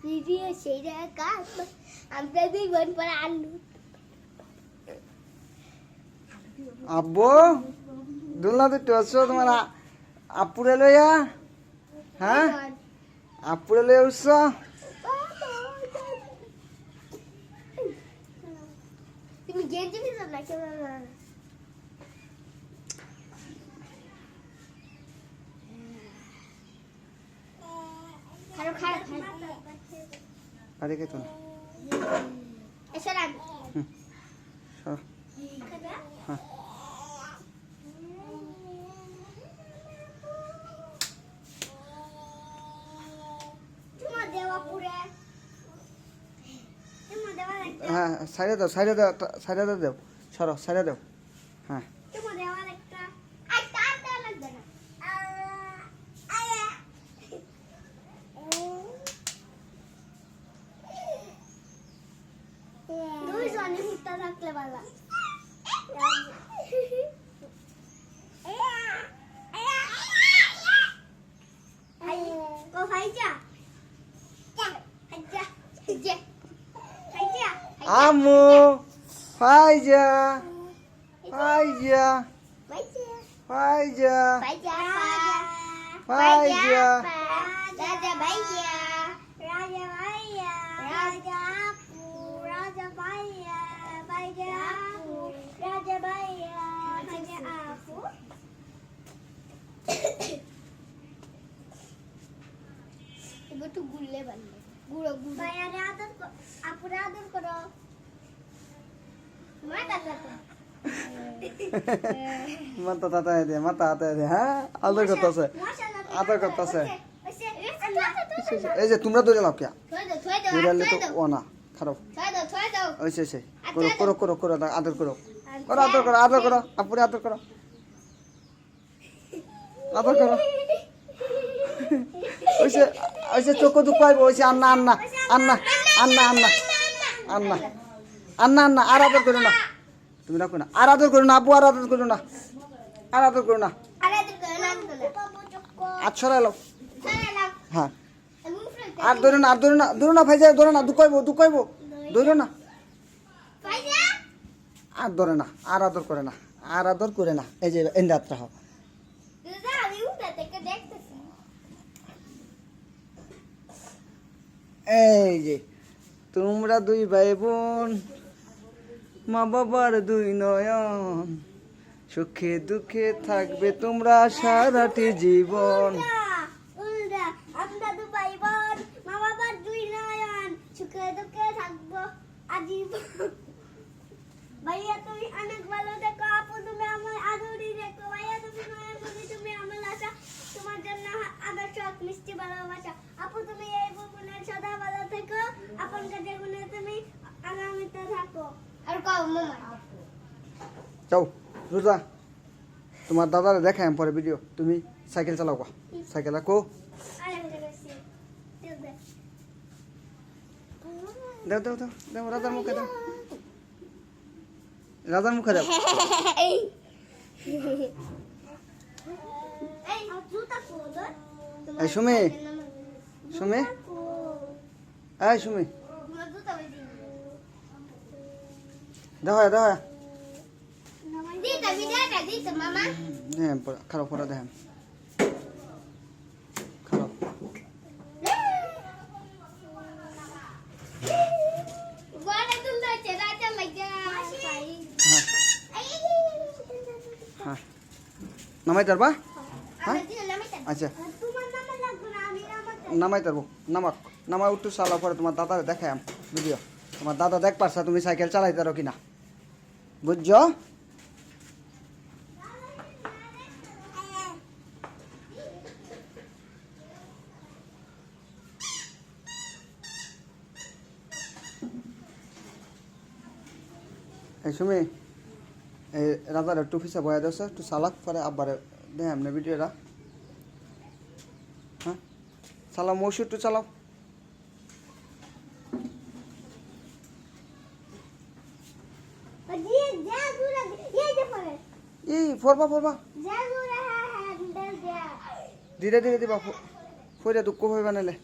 Video şeyde kalma. Amca bir bon para alu. আব্বু দুলনা তো আসছো তোমার আপুরে লইয়া হ্যাঁ আপুরে লইয়া উঠছো তুমি গেঞ্জি ভিজো না কেন খারো খারো খারো আরে কে তো এসো রান সর হ্যাঁ তোমার দেওয়া পুরে তোমার দেওয়া একটা হ্যাঁ সাইডে দাও সরো সাইডে দাও হ্যাঁ তোমার দেওয়া একটা আই তার দেওয়া লাগবে না দুই জনে মুক্তা থাকলে ভালো আম্মু ফাইজা ফাইজা ফাইজা ফাইজা একটু গুললে বানলে গুঁড়ো গুঁড়ো ভাইয়ারে আদর আপুরে আদর করো মাথা কাটো মাথা দে হ্যাঁ আদর করতেছে এই যে তোমরা ধরে নাও কে ধরে তো ও না খারাপ ওইসে করো আদর করো আপুরে আদর করো ওইসে চোখ দুপাইব ওইসে আন্না আর আদর করো না তুমি রাখো না আর আদর করো না আব্বু আর আদর করো না আর ছড়ালো হ্যাঁ আর ধরো না ভাই যায় ধরো না দুকাইবো ধরো না আর ধরে না আর আদর করে না এই যে এন্দাত্রা হোক এই যে তোমরা দুই ভাই বোন মা বাবার দুই নয়ন সুখে দুঃখে থাকবে তোমরা সারাটি জীবন আমরা দু ভাই বোন মা বাবার দুই নয়ন সুখে দুঃখে থাকবো আজীবন ভাইয়া তুমি অনেক ভালো দেখো আপু তুমি আমার আদরি দেখো ভাইয়া তুমি নয়ন তুমি আমার আশা তোমার জন্য আদর্শ মিষ্টি ভালোবাসা আপু তুমি এই জীবনের সদা ভালো থেকো আপন কাছে গুণে তুমি আগামীতে থাকো আর কও মামা যাও রোজা তোমার দাদারে দেখাই পরে ভিডিও তুমি সাইকেল চালাও সাইকেল রাখো দাও রাজার মুখে দাও এই সুমি দেখা হ্যাঁ খারাপ পড়া দেখেন খারাপ হ্যাঁ নামাই তারবা হ্যাঁ আচ্ছা নামাই তারবো নামা উঠতে সালা পরে তোমার দাদা দেখায় ভিডিও তোমার দাদা দেখ পারছা তুমি সাইকেল চালাইতে পারো কিনা বুঝছো এই সুমি এই রাজার একটু পিছা বয়া দেছ একটু চালাক পরে আবার দেখ এমনি ভিডিওটা হ্যাঁ চালাও মৌসুর একটু চালাও এই ফরবা ধীরে ধীরে দিবা ফইরা দুঃখ হইবা নালে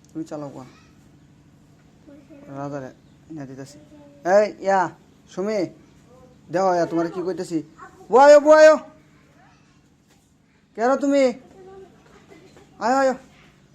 তুমি চালাও কোন রাজারে না দিতেছি এই ইয়া সুমি দেহ ইয়া তোমার কি কইতেছি বয় কেন তুমি আয় আয়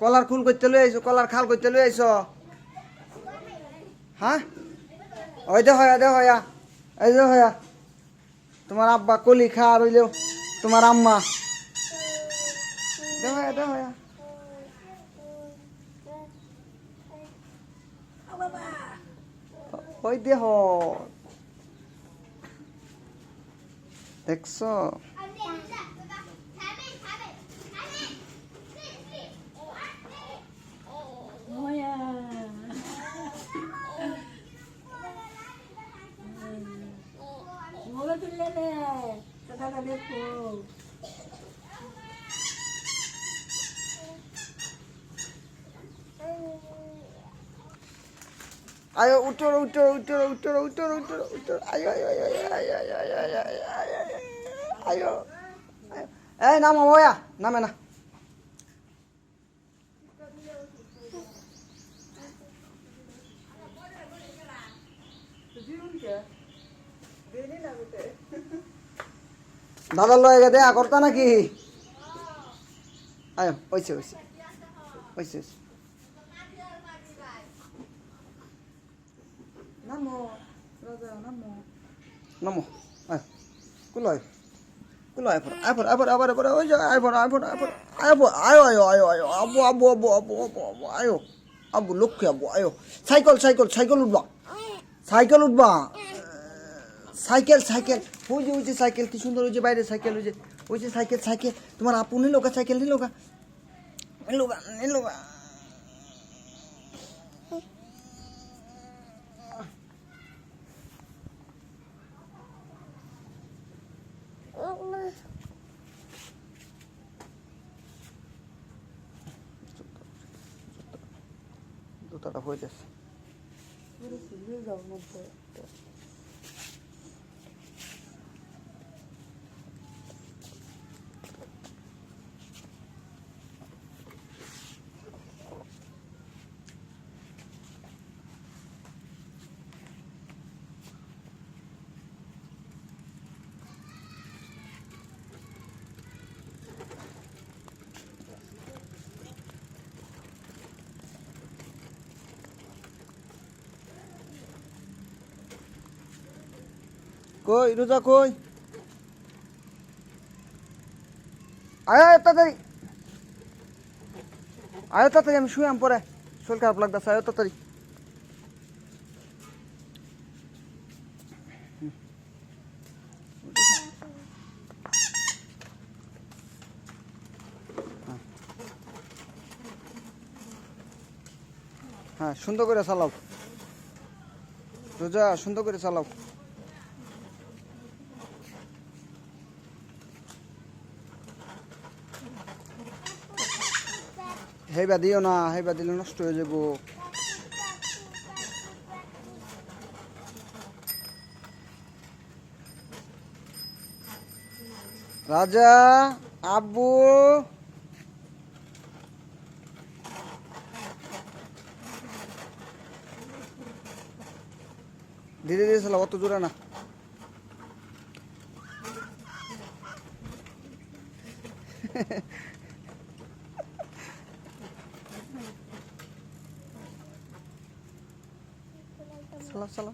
কলার খুল করতে লই আইছো কলার খাল করতে লই আইছো হ্যাঁ ওই দেহ ইয়া এই দেহ ইয়া তোমার আব্বা কলি খা রইলেও তোমার আম্মা দেহ ইয়া ওই দেহ দেখছো আয়ো উঠো আয়ো আয়ো এই নামো ওয়া নামে না দাদার লয়ে দেয়া করতা নাকি আয়ো ওইছে নামো রাজা নামো আয় কুলয় আবার ওই যে আয়ো আবু লক্ষ্মী আবু আয়ো সাইকেল উঠবা সাইকেল ওই যে সাইকেল কি সুন্দর ওই যে বাইরে সাইকেল ওই যে সাইকেল তোমার আপু নিল সাইকেল নিল জুতাটা হয়ে যাচ্ছে কই রোজা কই আয় তাড়াতাড়ি আমি শুয়াম পরে শরীর খারাপ লাগতেছে আয় তাড়াতাড়ি হ্যাঁ সুন্দর করে চালাও রোজা সুন্দর করে চালাও হেবা দিও না হেবা দিলে নষ্ট হয়ে যাব রাজা আব্বু ধীরে ধীরে চালাও অত জোরে না চালাও